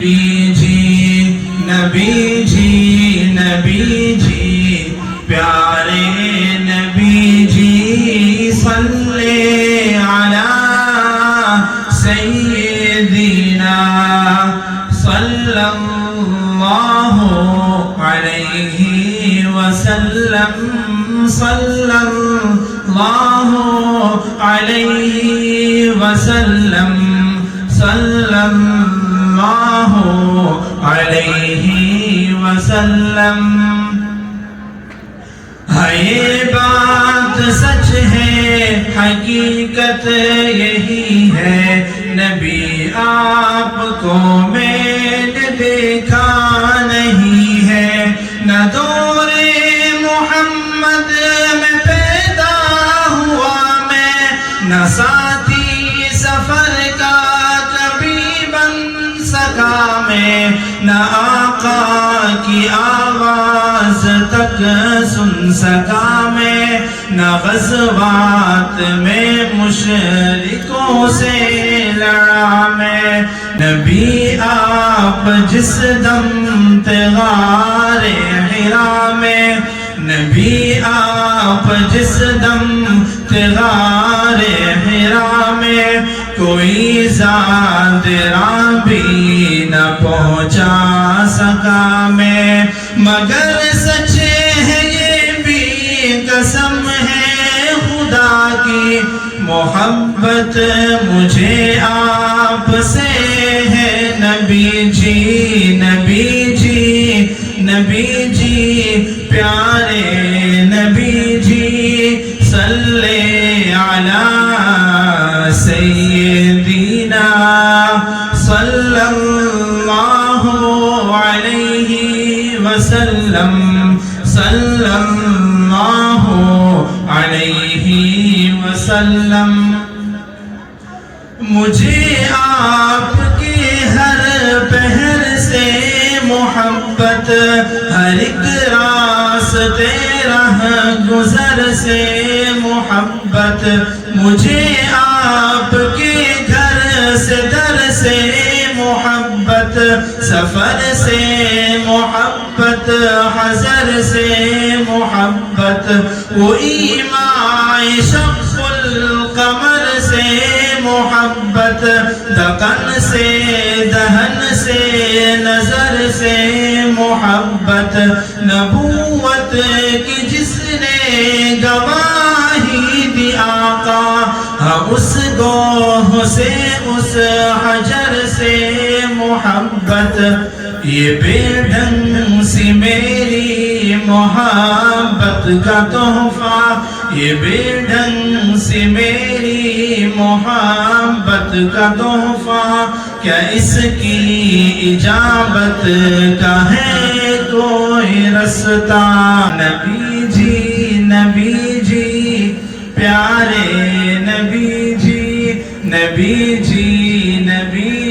نبی جی پیارے نبی جی صلی علی سیدنا صلی اللہ علیہ وسلم صلی اللہ علیہ وسلم صلی اللہ علیہ وسلم۔ یہ بات سچ ہے، حقیقت یہی ہے، نبی آپ کو میں نے دیکھا نہیں ہے، نہ دور محمد میں پیدا ہوا میں، نہ ساتھی سفر کا کبھی بن سکا میں، نہ آقا کی آواز تک سن سکا میں، نہ غزوات میں مشرکوں سے لڑا میں۔ نبی آپ جس دم غار حرا میں، نبی آپ جس دم غار حرا میں، کوئی زادرا بھی نہ پہنچا سکا میں، مگر سچے ہے یہ بھی قسم ہے خدا کی، محبت مجھے آپ سے ہے نبی جی پیارے نبی جی صلی علی سیدنا صلی اللہ علیہ وسلم صلی اللہ علیہ وسلم۔ مجھے آپ کے ہر پہر سے محبت، ہر ایک راستے راہ گزر سے محبت، مجھے آپ کے گھر سے در سے محبت، سفر سے محبت، حضر سے محبت، وہ ایماء شق القمر سے محبت، دقن سے دہن سے نظر سے محبت، نبوت کی جس نے گواہی دی آقا، اس گوہ سے اس حجر سے محبت، یہ بے ڈھنگ سی میری محبت کا تحفہ، یہ بے ڈھنگ سی میری محبت کا تحفہ، کیا اس کی اجابت کا ہے کوئی رستہ؟ نبی جی پیارے نبی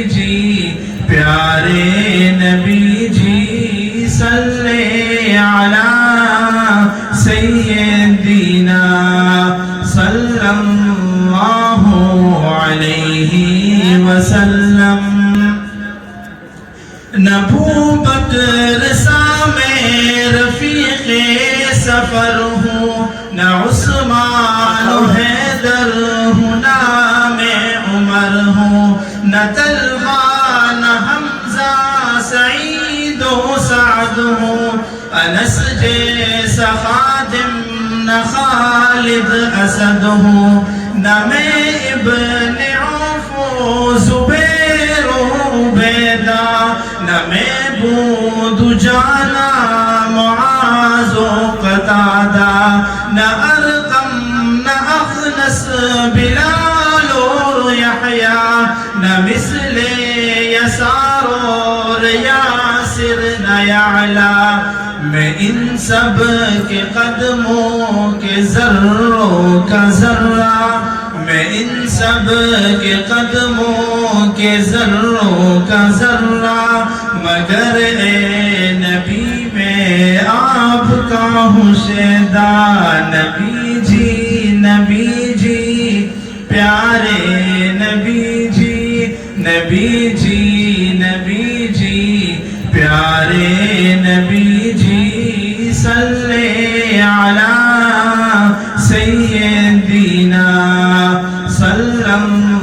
جی پیارے نبی جی صلی علی سیدنا صلی اللہ علیہ وسلم۔ نہ ابو بکر سا میں رفیق سفر ہوں، نہ عثمان و حیدر ہوں، نہ میں عمر ہوں، نہ طلحہ نہ حمزہ سعید و سعد ہوں، انس جیسا خادم نہ خالد اسد ہوں، نہ میں ابن عوف و زبیر و عبیدہ، نہ میں بود جانا معاذ و قتادہ، نہ ارقم نہ اخنس بلال اور یحییٰ، نہ مثل یسار اور یاسر نہ یعلا، میں ان سب کے قدموں کے ذروں کا ذرہ، میں ان سب کے قدموں کے ذروں کا ذرہ، مگر اے نبی میں آپ کا ہوں شیدا۔ نبی جی پیارے نبی جی جی پیارے نبی جی صلی علی سیدنا صلی اللہ